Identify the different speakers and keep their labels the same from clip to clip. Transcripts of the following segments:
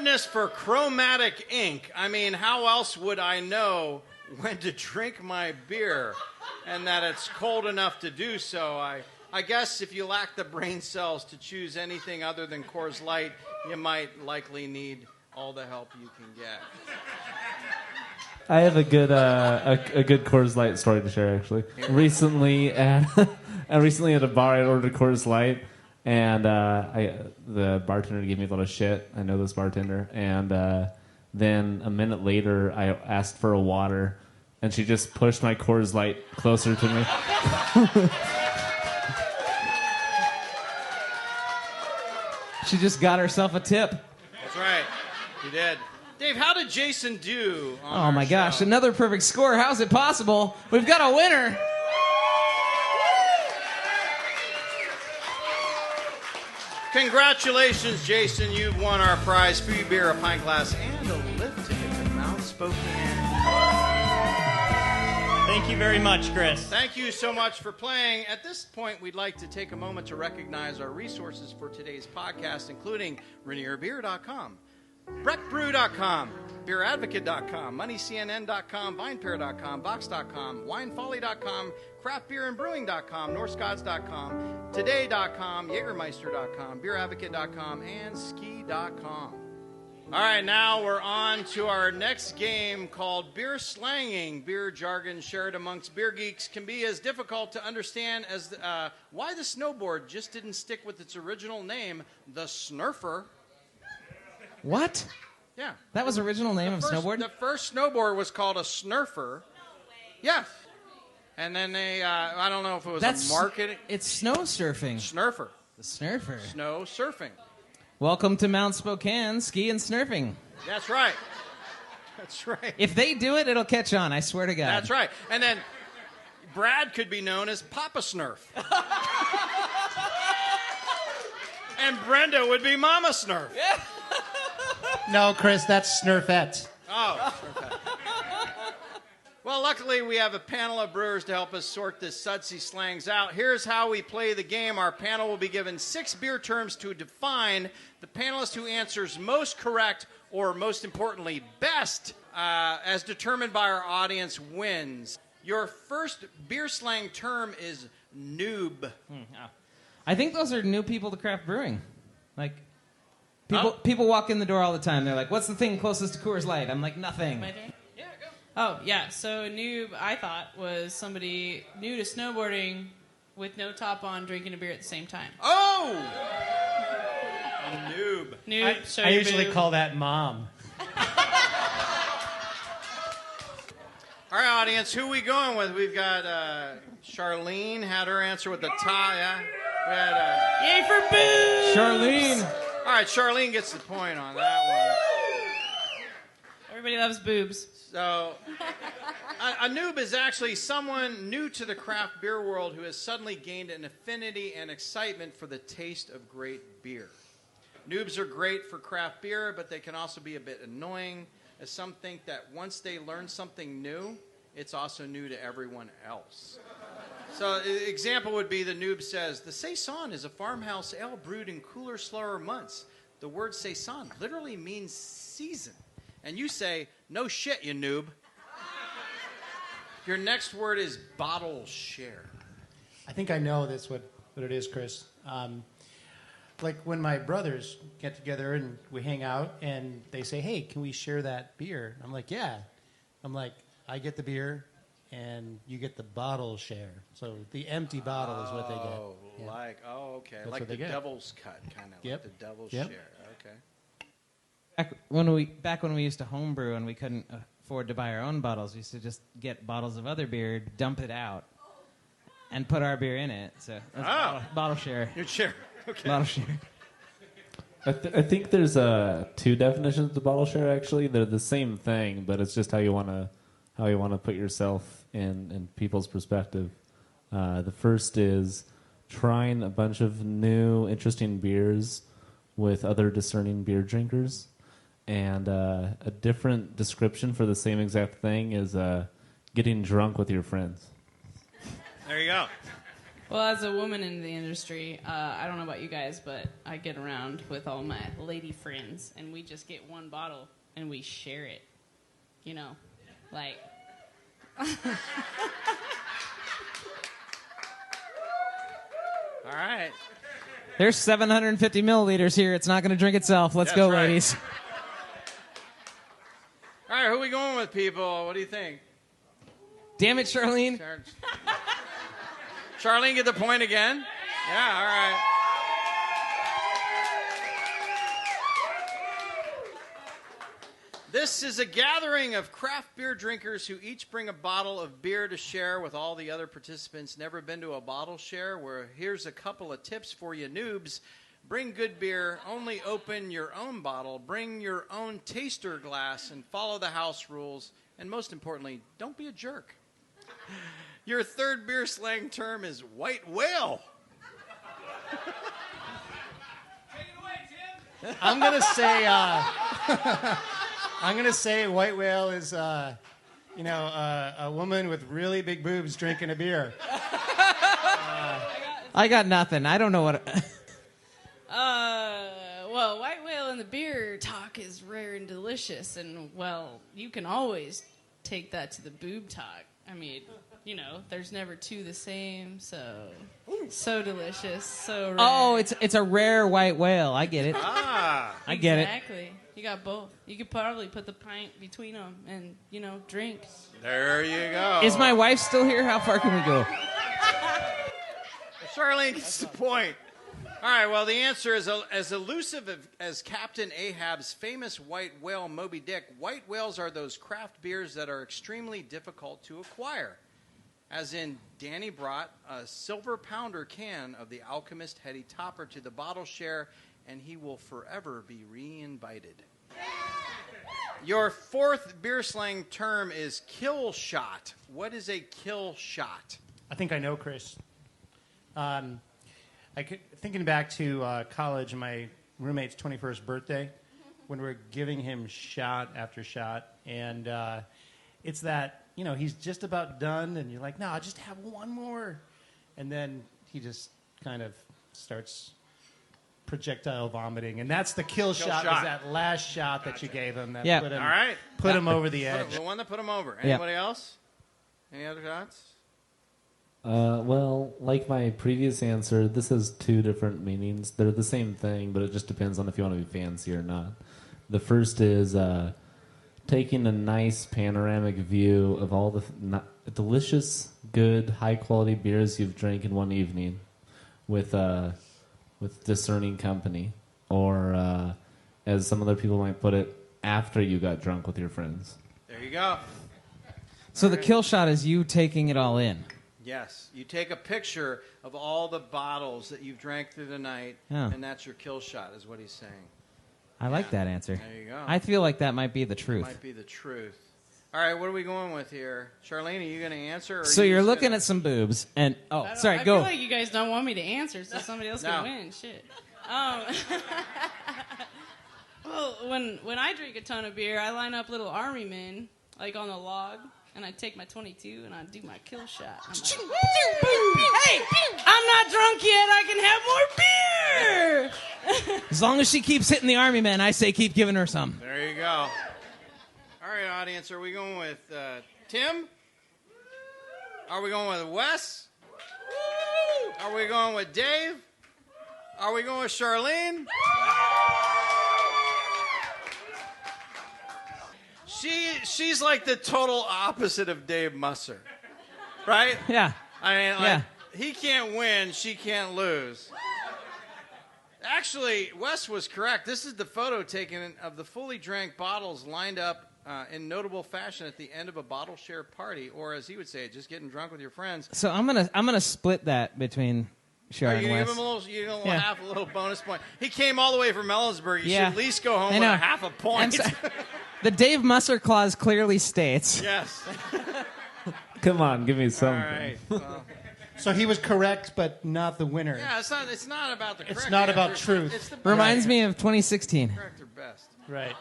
Speaker 1: goodness for chromatic ink. I mean, how else would I know when to drink my beer and that it's cold enough to do so? I guess if you lack the brain cells to choose anything other than Coors Light, you might likely need all the help you can get.
Speaker 2: I have a good Coors Light story to share, actually. Recently at a bar, I ordered a Coors Light, and the bartender gave me a lot of shit. I know this bartender. And then a minute later, I asked for a water, and she just pushed my Coors Light closer to me.
Speaker 3: She just got herself a tip.
Speaker 1: That's right. You did. Dave, how did Jason do on
Speaker 3: Oh, my gosh.
Speaker 1: show?
Speaker 3: Another perfect score. How's it possible? We've got a winner.
Speaker 1: Congratulations, Jason. You've won our prize, free beer, a pint glass, and a lift ticket to Mount Spokane.
Speaker 4: Thank you very much, Chris.
Speaker 1: Thank you so much for playing. At this point, we'd like to take a moment to recognize our resources for today's podcast, including RanierBeer.com, BreckBrew.com, BeerAdvocate.com, MoneyCNN.com, VinePair.com, Box.com, WineFolly.com, CraftBeerandBrewing.com, NorthScots.com, Today.com, Jägermeister.com, BeerAdvocate.com, and Ski.com. All right, now we're on to our next game called Beer Slanging. Beer jargon shared amongst beer geeks can be as difficult to understand as why the snowboard just didn't stick with its original name, the Snurfer.
Speaker 3: What?
Speaker 1: Yeah.
Speaker 3: That was the original name of snowboard?
Speaker 1: The first snowboard was called a Snurfer. Yes. And then they, I don't know if it was a marketing.
Speaker 3: It's snow surfing.
Speaker 1: Snurfer.
Speaker 3: The Snurfer.
Speaker 1: Snow surfing.
Speaker 3: Welcome to Mount Spokane, ski and snurfing.
Speaker 1: That's right. That's right.
Speaker 3: If they do it, it'll catch on, I swear to God.
Speaker 1: That's right. And then Brad could be known as Papa Snurf. And Brenda would be Mama Snurf.
Speaker 3: Yeah.
Speaker 5: No, Chris, that's Snurfette.
Speaker 1: Oh, Snurfette. Well, luckily we have a panel of brewers to help us sort this sudsy slangs out. Here's how we play the game. Our panel will be given 6 beer terms to define. The panelist who answers most correct, or most importantly, best, as determined by our audience, wins. Your first beer slang term is noob.
Speaker 3: I think those are new people to craft brewing. Like, people walk in the door all the time. They're like, what's the thing closest to Coors Light? I'm like, nothing.
Speaker 6: My turn? Yeah, go. Oh, yeah. So noob, I thought, was somebody new to snowboarding with no top on, drinking a beer at the same time.
Speaker 1: Oh! A noob.
Speaker 6: Noob,
Speaker 4: I usually call that mom.
Speaker 1: All right, audience, who are we going with? We've got Charlene had her answer with the tie. Yeah? We had,
Speaker 6: yay for boobs!
Speaker 3: Charlene.
Speaker 1: All right, Charlene gets the point on that one.
Speaker 6: Everybody loves boobs.
Speaker 1: So, a noob is actually someone new to the craft beer world who has suddenly gained an affinity and excitement for the taste of great beer. Noobs are great for craft beer, but they can also be a bit annoying, as some think that once they learn something new, it's also new to everyone else. So, an example would be the noob says, the Saison is a farmhouse ale brewed in cooler, slower months. The word Saison literally means season. And you say, no shit, you noob. Your next word is bottle share.
Speaker 5: I think I know that's what it is, Chris. Like when my brothers get together and we hang out and they say, hey, can we share that beer? I'm like, yeah. I'm like, I get the beer and you get the bottle share. So the empty bottle is what they get.
Speaker 1: Oh, yeah. Okay.
Speaker 5: That's
Speaker 1: like
Speaker 5: what
Speaker 1: the
Speaker 5: they get.
Speaker 1: devil's cut, kind of.
Speaker 5: Yep.
Speaker 1: Like the devil's
Speaker 5: Yep.
Speaker 1: share. Okay.
Speaker 3: Back when we used to homebrew and we couldn't afford to buy our own bottles, we used to just get bottles of other beer, dump it out, and put our beer in it. So that's bottle share.
Speaker 1: Your share. Okay.
Speaker 3: Bottle share.
Speaker 2: I think there's 2 definitions of bottle share. Actually, they're the same thing, but it's just how you want to put yourself in people's perspective. The first is trying a bunch of new, interesting beers with other discerning beer drinkers, and a different description for the same exact thing is getting drunk with your friends.
Speaker 1: There you go.
Speaker 6: Well, as a woman in the industry, I don't know about you guys, but I get around with all my lady friends, and we just get one bottle and we share it. You know, like.
Speaker 1: All right.
Speaker 3: There's 750 milliliters here. It's not going to drink itself. Let's go,
Speaker 1: right.
Speaker 3: ladies.
Speaker 1: All right, who are we going with, people? What do you think?
Speaker 3: Damn it, Charlene.
Speaker 1: Charlene get the point again? Yeah, all right. This is a gathering of craft beer drinkers who each bring a bottle of beer to share with all the other participants. Never been to a bottle share? Where here's a couple of tips for you noobs. Bring good beer. Only open your own bottle. Bring your own taster glass and follow the house rules. And most importantly, don't be a jerk. Your third beer slang term is white whale.
Speaker 4: Take it away, Tim.
Speaker 5: I'm gonna say white whale is a woman with really big boobs drinking a beer.
Speaker 3: I got nothing. I don't know what.
Speaker 6: Well, white whale in the beer talk is rare and delicious, and well, you can always take that to the boob talk. I mean, you know, there's never two the same, so delicious, so rare.
Speaker 3: Oh, it's a rare white whale. I get it.
Speaker 1: Ah.
Speaker 3: I get it.
Speaker 6: Exactly. You got both. You could probably put the pint between them and, drink.
Speaker 1: There you go.
Speaker 3: Is my wife still here? How far can we go?
Speaker 1: Charlene gets the point. All right, well, the answer is as elusive as Captain Ahab's famous white whale, Moby Dick. White whales are those craft beers that are extremely difficult to acquire. As in, Danny brought a silver pounder can of the Alchemist Heady Topper to the bottle share, and he will forever be re-invited. Your fourth beer slang term is kill shot. What is a kill shot?
Speaker 5: I think I know, Chris. Thinking back to college, my roommate's 21st birthday, when we're giving him shot after shot, and it's that, he's just about done, and you're like, no, just have one more. And then he just kind of starts projectile vomiting, and that's the kill shot. Is that last shot that you gave him that
Speaker 3: Yeah.
Speaker 5: put him,
Speaker 1: All right.
Speaker 5: put him over the edge.
Speaker 1: The one that put him over. Anybody else? Any other shots?
Speaker 2: Well, like my previous answer, this has two different meanings. They're the same thing, but it just depends on if you want to be fancy or not. The first is taking a nice panoramic view of all the delicious, good, high-quality beers you've drank in one evening with discerning company, or as some other people might put it, after you got drunk with your friends.
Speaker 1: There you go.
Speaker 3: So the kill shot is you taking it all in.
Speaker 1: Yes. You take a picture of all the bottles that you've drank through the night, and that's your kill shot, is what he's saying.
Speaker 3: I like that answer.
Speaker 1: There you go.
Speaker 3: I feel like that might be the truth.
Speaker 1: Might be the truth. All right, what are we going with here? Charlene, are you going to answer? Or
Speaker 3: So you're looking at some boobs, and
Speaker 6: I
Speaker 3: go.
Speaker 6: feel like you guys don't want me to answer, so somebody else can win. Shit. Well, when I drink a ton of beer, I line up little army men, like on a log, and I take my 22 and I do my kill shot. I'm like, hey, I'm not drunk yet. I can have more beer.
Speaker 3: As long as she keeps hitting the army men, I say keep giving her some.
Speaker 1: There you go. All right, audience, are we going with Tim? Are we going with Wes? Are we going with Dave? Are we going with Charlene? She's like the total opposite of Dave Musser, right?
Speaker 3: Yeah.
Speaker 1: I mean, he can't win, she can't lose. Actually, Wes was correct. This is the photo taken of the fully drank bottles lined up in notable fashion at the end of a bottle share party, or as he would say, just getting drunk with your friends.
Speaker 3: So I'm gonna split that between Char and Wes.
Speaker 1: Give him a little bonus point. He came all the way from Ellensburg. You should at least go home with a half a point.
Speaker 3: The Dave Musser clause clearly states.
Speaker 1: Yes.
Speaker 2: Come on, give me something.
Speaker 1: All right. Well,
Speaker 5: So he was correct, but not the winner.
Speaker 1: yeah, it's not about the correct
Speaker 5: It's not about
Speaker 1: answer.
Speaker 5: truth.
Speaker 1: It's the
Speaker 3: Reminds me of 2016.
Speaker 1: correct or best.
Speaker 5: Right.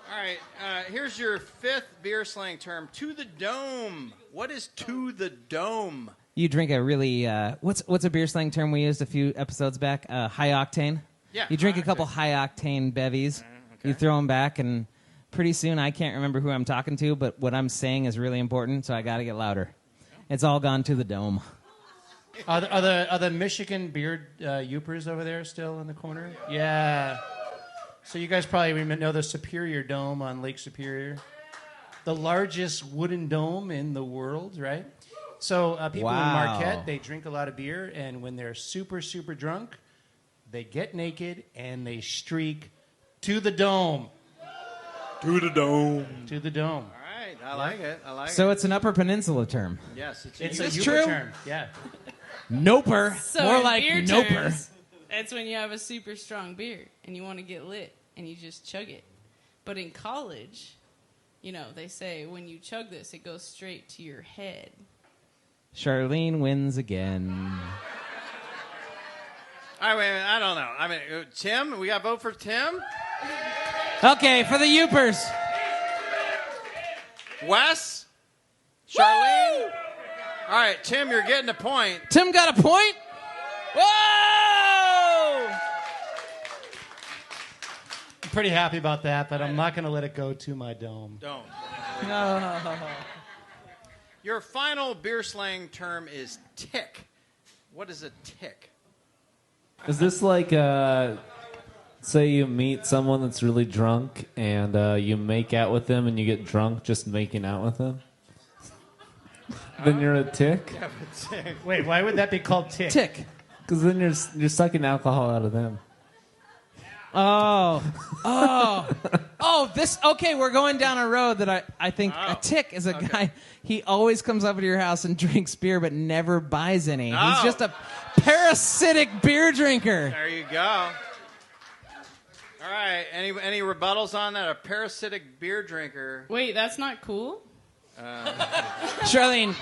Speaker 1: All right, here's your fifth beer slang term, to the dome. What is to the dome?
Speaker 3: you drink a really what's a beer slang term we used a few episodes back? High octane.
Speaker 1: Yeah.
Speaker 3: You drink a couple high octane bevies.
Speaker 1: Okay.
Speaker 3: You throw them back, and pretty soon I can't remember who I'm talking to, but what I'm saying is really important, so I got to get louder. It's all gone to the dome.
Speaker 5: Are the Michigan beard Yoopers over there still in the corner? Yeah. So you guys probably know the Superior Dome on Lake Superior, the largest wooden dome in the world, right? So people in Marquette, they drink a lot of beer, and when they're super, super drunk, they get naked and they streak to the dome.
Speaker 2: To the dome.
Speaker 5: To the dome.
Speaker 1: All right, I like it.
Speaker 3: So it's an Upper Peninsula term.
Speaker 1: Yes,
Speaker 5: It's
Speaker 3: Is
Speaker 5: a
Speaker 3: this
Speaker 5: Yooper
Speaker 3: true?
Speaker 5: term. Yeah.
Speaker 3: Noper.
Speaker 6: So
Speaker 3: More
Speaker 6: in
Speaker 3: like
Speaker 6: beer
Speaker 3: noper.
Speaker 6: terms, it's when you have a super strong beer and you want to get lit and you just chug it. But in college, they say when you chug this, it goes straight to your head.
Speaker 3: Charlene wins again.
Speaker 1: All right, wait a minute. I don't know. I mean, Tim, we got to vote for Tim?
Speaker 3: Okay, for the Yoopers.
Speaker 1: Wes? Charlene? All right, Tim, you're getting a point.
Speaker 3: Tim got a point? Whoa!
Speaker 5: I'm pretty happy about that, but I'm not going to let it go to my dome.
Speaker 1: Don't.
Speaker 3: No.
Speaker 1: Your final beer slang term is tick. What is a tick?
Speaker 2: Is this like, say you meet someone that's really drunk and you make out with them and you get drunk just making out with them? Then you're a tick?
Speaker 1: Yeah, but tick.
Speaker 5: Wait, why would that be called tick?
Speaker 3: Tick.
Speaker 2: Because then you're sucking alcohol out of them.
Speaker 3: Oh, this, okay, we're going down a road that I think a tick is a guy, he always comes over to your house and drinks beer but never buys any.
Speaker 1: Oh.
Speaker 3: He's just a parasitic beer drinker.
Speaker 1: There you go. All right, any rebuttals on that? A parasitic beer drinker.
Speaker 6: Wait, that's not cool?
Speaker 3: Charlene,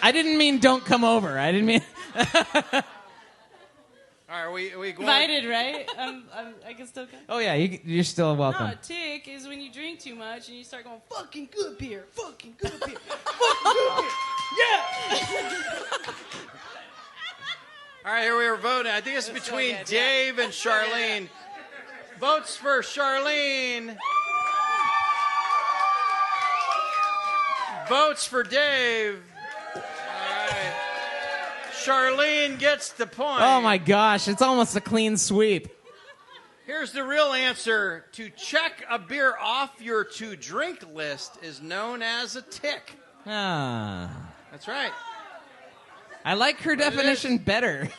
Speaker 3: I didn't mean don't come over. I didn't mean...
Speaker 1: All right, we going...
Speaker 6: Invited, right? I can still come.
Speaker 3: Oh, yeah, you're still welcome.
Speaker 6: No, a tick is when you drink too much and you start going, fucking good beer, fucking good beer, fucking good beer. Yeah!
Speaker 1: All right, here we are voting. I think it's between Dave and Charlene. Votes for Charlene. Votes for Dave. All right. Charlene gets the point.
Speaker 3: Oh, my gosh, it's almost a clean sweep.
Speaker 1: Here's the real answer. To check a beer off your to-drink list is known as a tick.
Speaker 3: Ah.
Speaker 1: That's right.
Speaker 3: I like her definition better.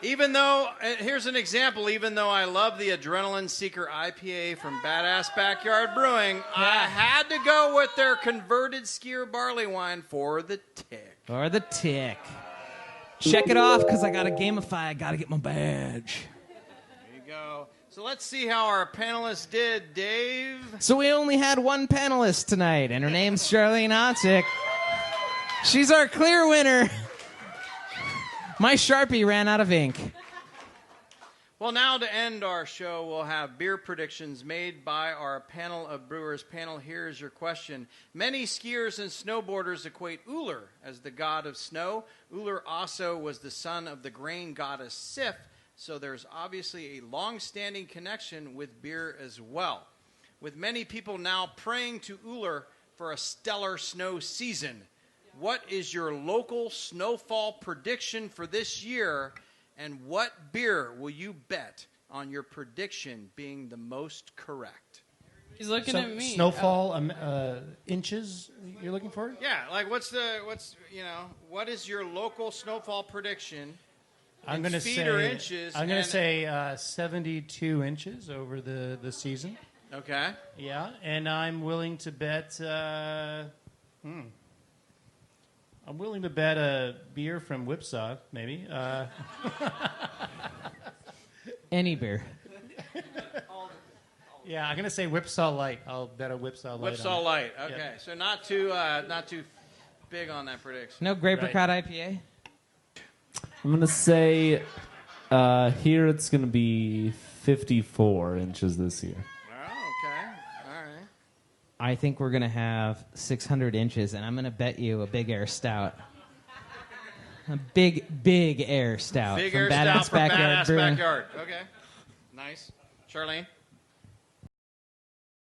Speaker 1: Even though, here's an example, even though I love the Adrenaline Seeker IPA from Badass Backyard Brewing, I had to go with their converted skier barley wine for the tick.
Speaker 3: Or the tick. Check it off, because I got to gamify. I got to get my badge.
Speaker 1: There you go. So let's see how our panelists did, Dave.
Speaker 3: So we only had one panelist tonight, and her name's Charlene Honcik. She's our clear winner. My Sharpie ran out of ink.
Speaker 1: Well, now to end our show, we'll have beer predictions made by our panel of brewers. Panel, here is your question. Many skiers and snowboarders equate Uller as the god of snow. Uller also was the son of the grain goddess Sif, so there's obviously a long-standing connection with beer as well. With many people now praying to Uller for a stellar snow season, what is your local snowfall prediction for this year, and what beer will you bet on your prediction being the most correct?
Speaker 6: He's looking at me.
Speaker 5: Snowfall inches you're looking for?
Speaker 1: Yeah, like what is your local snowfall prediction?
Speaker 5: I'm going to
Speaker 1: feet
Speaker 5: say
Speaker 1: or inches.
Speaker 5: I'm going to say 72 inches over the season.
Speaker 1: Okay.
Speaker 5: Yeah, and I'm willing to bet. I'm willing to bet a beer from Whipsaw, maybe.
Speaker 3: Any beer.
Speaker 5: Yeah, I'm gonna say Whipsaw Light. I'll bet a Whipsaw Light.
Speaker 1: Whipsaw Light. Okay,
Speaker 5: Yeah.
Speaker 1: so not too big on that prediction.
Speaker 3: No Grapefruit IPA?
Speaker 2: I'm going to say here it's going to be 54 inches this year.
Speaker 1: Oh, okay. All right.
Speaker 3: I think we're going to have 600 inches, and I'm going to bet you a Big Air Stout. A big air stout
Speaker 1: Big
Speaker 3: from
Speaker 1: air
Speaker 3: Badass
Speaker 1: stout from
Speaker 3: Backyard
Speaker 1: Badass
Speaker 3: Brewing.
Speaker 1: Backyard. Okay. Nice. Charlene?